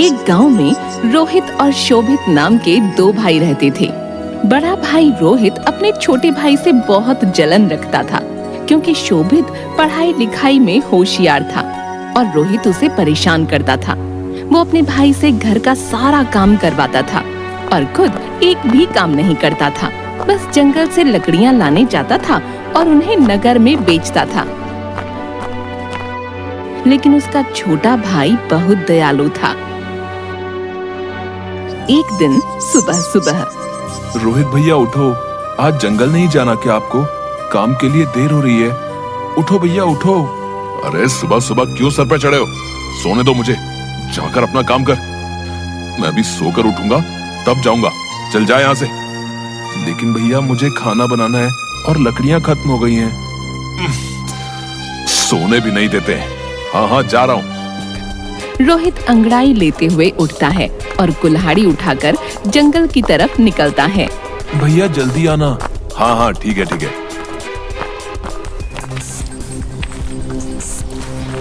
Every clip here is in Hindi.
एक गांव में रोहित और शोभित नाम के दो भाई रहते थे। बड़ा भाई रोहित अपने छोटे भाई से बहुत जलन रखता था, क्योंकि शोभित पढ़ाई लिखाई में होशियार था और रोहित उसे परेशान करता था। वो अपने भाई से घर का सारा काम करवाता था और खुद एक भी काम नहीं करता था। बस जंगल से लकड़ियां लाने जाता था और उन्हें नगर में बेचता था। लेकिन उसका छोटा भाई बहुत दयालु था। एक दिन सुबह सुबह, रोहित भैया उठो, आज जंगल नहीं जाना क्या आपको? काम के लिए देर हो रही है। उठो भैया उठो। अरे सुबह सुबह क्यों सर पे चढ़े हो? सोने दो मुझे, जाकर अपना काम कर। मैं भी सोकर उठूंगा तब जाऊंगा। चल जा यहाँ से। लेकिन भैया मुझे खाना बनाना है और लकड़ियां खत्म हो गई हैं। सोने भी नहीं देते। हाँ जा रहा हूँ। रोहित अंगड़ाई लेते हुए उठता है और कुल्हाड़ी उठाकर जंगल की तरफ निकलता है। भैया जल्दी आना। हाँ ठीक है।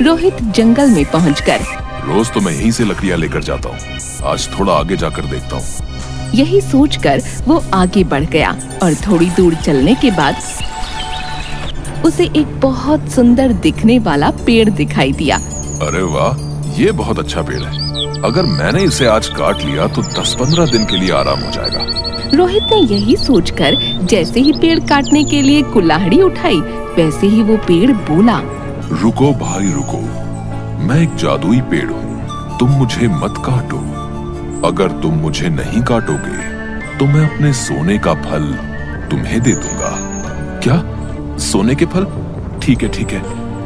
रोहित जंगल में पहुंचकर, रोज तो मैं यहीं से लकड़ियां लेकर जाता हूँ, आज थोड़ा आगे जाकर देखता हूँ। यही सोचकर वो आगे बढ़ गया और थोड़ी दूर चलने के बाद उसे एक बहुत सुंदर दिखने वाला पेड़ दिखाई दिया। अरे वाह, ये बहुत अच्छा पेड़ है। अगर मैंने इसे आज काट लिया तो 10-15 दिन के लिए आराम हो जाएगा। रोहित ने यही सोचकर जैसे ही पेड़ काटने के लिए कुल्हाड़ी उठाई, वैसे ही वो पेड़ बोला, रुको भाई रुको, मैं एक जादुई पेड़ हूँ, तुम मुझे मत काटो। अगर तुम मुझे नहीं काटोगे तो मैं अपने सोने का फल तुम्हें दे दूंगा। क्या? सोने के फल? ठीक है,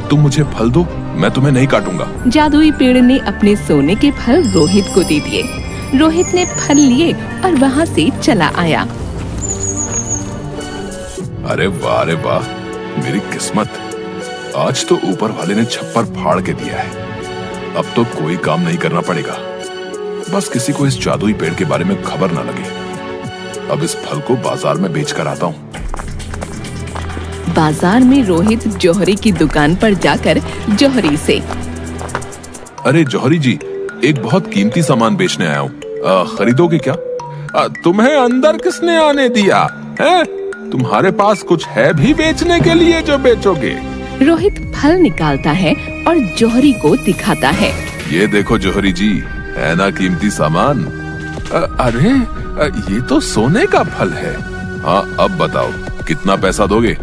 तुम मुझे फल दो, मैं तुम्हें नहीं काटूंगा। जादुई पेड़ ने अपने सोने के फल रोहित को दे दिए। रोहित ने फल लिए और वहाँ से चला आया। अरे वाह, मेरी किस्मत। आज तो ऊपर वाले ने छप्पर फाड़ के दिया है। अब तो कोई काम नहीं करना पड़ेगा। बस किसी को इस जादुई पेड़ के बारे में खबर ना लगे। अब इस फल को बाजार में बेच कर आता हूँ। बाजार में रोहित जौहरी की दुकान पर जाकर जौहरी से, अरे जौहरी जी, एक बहुत कीमती सामान बेचने आया हूँ, खरीदोगे क्या? तुम्हें अंदर किसने आने दिया है? तुम्हारे पास कुछ है भी बेचने के लिए जो बेचोगे? रोहित फल निकालता है और जौहरी को दिखाता है। ये देखो जौहरी जी, है ना कीमती सामान? अरे ये तो सोने का फल है। हाँ अब बताओ कितना पैसा दोगे?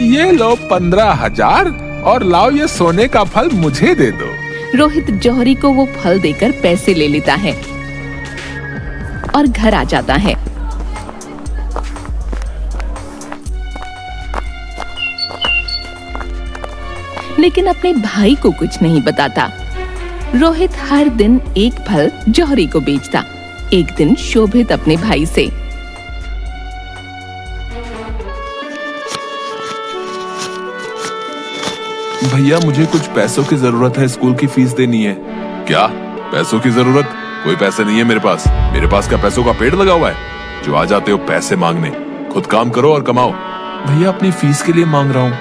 ये लो 15,000 और लाओ ये सोने का फल मुझे दे दो। रोहित जौहरी को वो फल देकर पैसे ले लेता है और घर आ जाता है। लेकिन अपने भाई को कुछ नहीं बताता। रोहित हर दिन एक फल जौहरी को बेचता। एक दिन शोभित अपने भाई से, भैया मुझे कुछ पैसों की जरूरत है, स्कूल की फीस देनी है। क्या? पैसों की जरूरत? कोई पैसे नहीं है मेरे पास। मेरे पास क्या पैसों का पेड़ लगा हुआ है जो आ जाते हो पैसे मांगने? खुद काम करो और कमाओ। भैया अपनी फीस के लिए मांग रहा हूँ।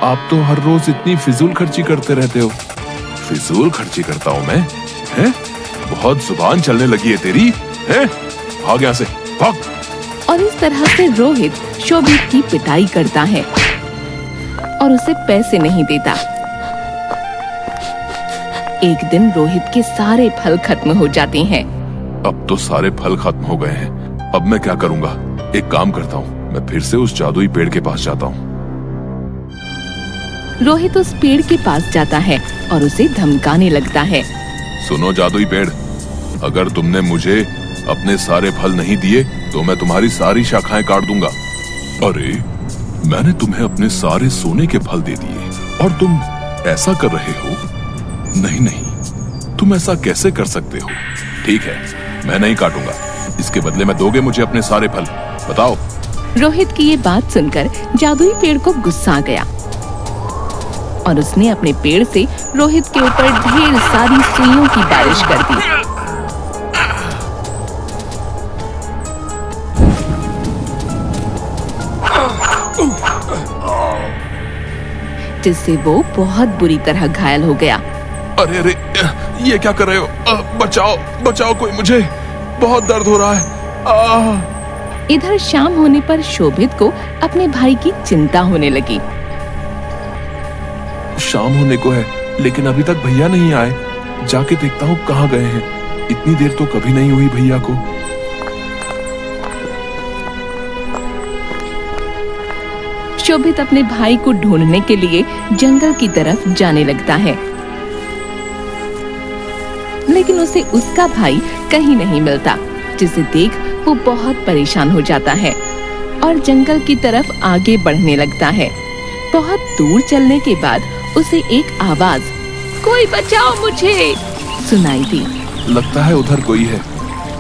आप तो हर रोज इतनी फिजूल खर्ची करते रहते हो। फिजूल खर्ची करता हूँ मैं? हैं? बहुत जुबान चलने लगी है तेरी, हैं? भाग यहाँ से, भाग। और इस तरह से रोहित शोभित की पिटाई करता है और उसे पैसे नहीं देता। एक दिन रोहित के सारे फल खत्म हो जाते हैं। अब तो सारे फल खत्म हो गए हैं। अब मैं क्या करूँगा? एक काम करता हूँ, मैं फिर से उस जादुई पेड़ के पास जाता हूँ। रोहित उस पेड़ के पास जाता है और उसे धमकाने लगता है। सुनो जादुई पेड़, अगर तुमने मुझे अपने सारे फल नहीं दिए तो मैं तुम्हारी सारी शाखाएं काट दूंगा। अरे मैंने तुम्हें अपने सारे सोने के फल दे दिए और तुम ऐसा कर रहे हो? नहीं, तुम ऐसा कैसे कर सकते हो? ठीक है, मैं नहीं काटूंगा। इसके बदले में दोगे मुझे अपने सारे फल? बताओ। रोहित की ये बात सुनकर जादुई पेड़ को गुस्सा आ गया और उसने अपने पेड़ से रोहित के ऊपर ढेर सारी सुइयों की बारिश कर दी। जिससे वो बहुत बुरी तरह घायल हो गया। अरे अरे, ये क्या कर रहे हो? बचाओ बचाओ कोई मुझे, बहुत दर्द हो रहा है। इधर शाम होने पर शोभित को अपने भाई की चिंता होने लगी। शाम होने को है, लेकिन अभी तक भैया नहीं आए। जाके देखता हूँ कहाँ गए हैं। इतनी देर तो कभी नहीं हुई भैया को। शोभित अपने भाई को ढूंढने के लिए जंगल की तरफ जाने लगता है, लेकिन उसे उसका भाई कहीं नहीं मिलता, जिसे देख वो बहुत परेशान हो जाता है और जंगल की तरफ आगे बढ़ने लगता है। बहुत दूर चलने के बाद उसे एक आवाज, कोई बचाओ मुझे, सुनाई दी। लगता है उधर कोई है।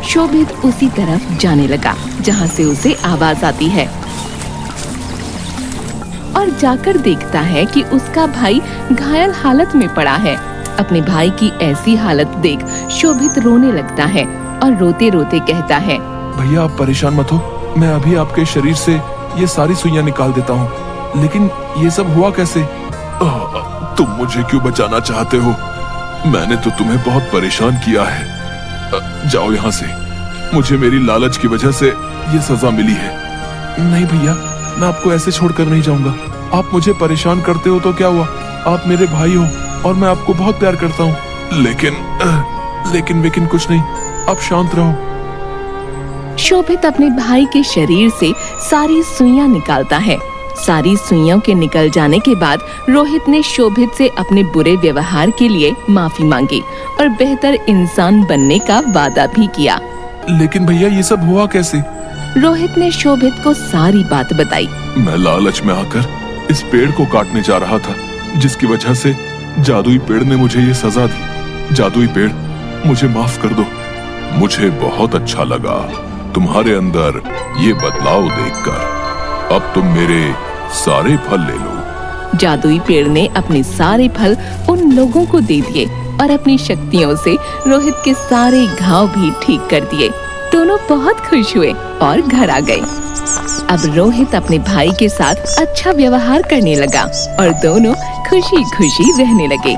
शोभित उसी तरफ जाने लगा जहाँ से उसे आवाज आती है और जाकर देखता है कि उसका भाई घायल हालत में पड़ा है। अपने भाई की ऐसी हालत देख शोभित रोने लगता है और रोते रोते कहता है, भैया आप परेशान मत हो, मैं अभी आपके शरीर से ये सारी सुइयां निकाल देता हूँ। लेकिन ये सब हुआ कैसे? तुम मुझे क्यों बचाना चाहते हो? मैंने तो तुम्हें बहुत परेशान किया है। जाओ यहाँ से, मुझे मेरी लालच की वजह से ये सजा मिली है। नहीं भैया, मैं आपको ऐसे छोड़कर नहीं जाऊंगा। आप मुझे परेशान करते हो तो क्या हुआ, आप मेरे भाई हो और मैं आपको बहुत प्यार करता हूँ। लेकिन कुछ नहीं, आप शांत रहो। शोभित अपने भाई के शरीर से सारी सुइयां निकालता है। सारी सुइयों के निकल जाने के बाद रोहित ने शोभित से अपने बुरे व्यवहार के लिए माफी मांगी और बेहतर इंसान बनने का वादा भी किया। लेकिन भैया ये सब हुआ कैसे? रोहित ने शोभित को सारी बात बताई। मैं लालच में आकर इस पेड़ को काटने जा रहा था, जिसकी वजह से जादुई पेड़ ने मुझे ये सजा दी। जादुई पेड़, मुझे माफ कर दो। मुझे बहुत अच्छा लगा तुम्हारे अंदर ये बदलाव देखकर। अब तुम मेरे सारे फल ले लो। जादुई पेड़ ने अपने सारे फल उन लोगों को दे दिए और अपनी शक्तियों से रोहित के सारे घाव भी ठीक कर दिए। दोनों बहुत खुश हुए और घर आ गए। अब रोहित अपने भाई के साथ अच्छा व्यवहार करने लगा और दोनों खुशी खुशी रहने लगे।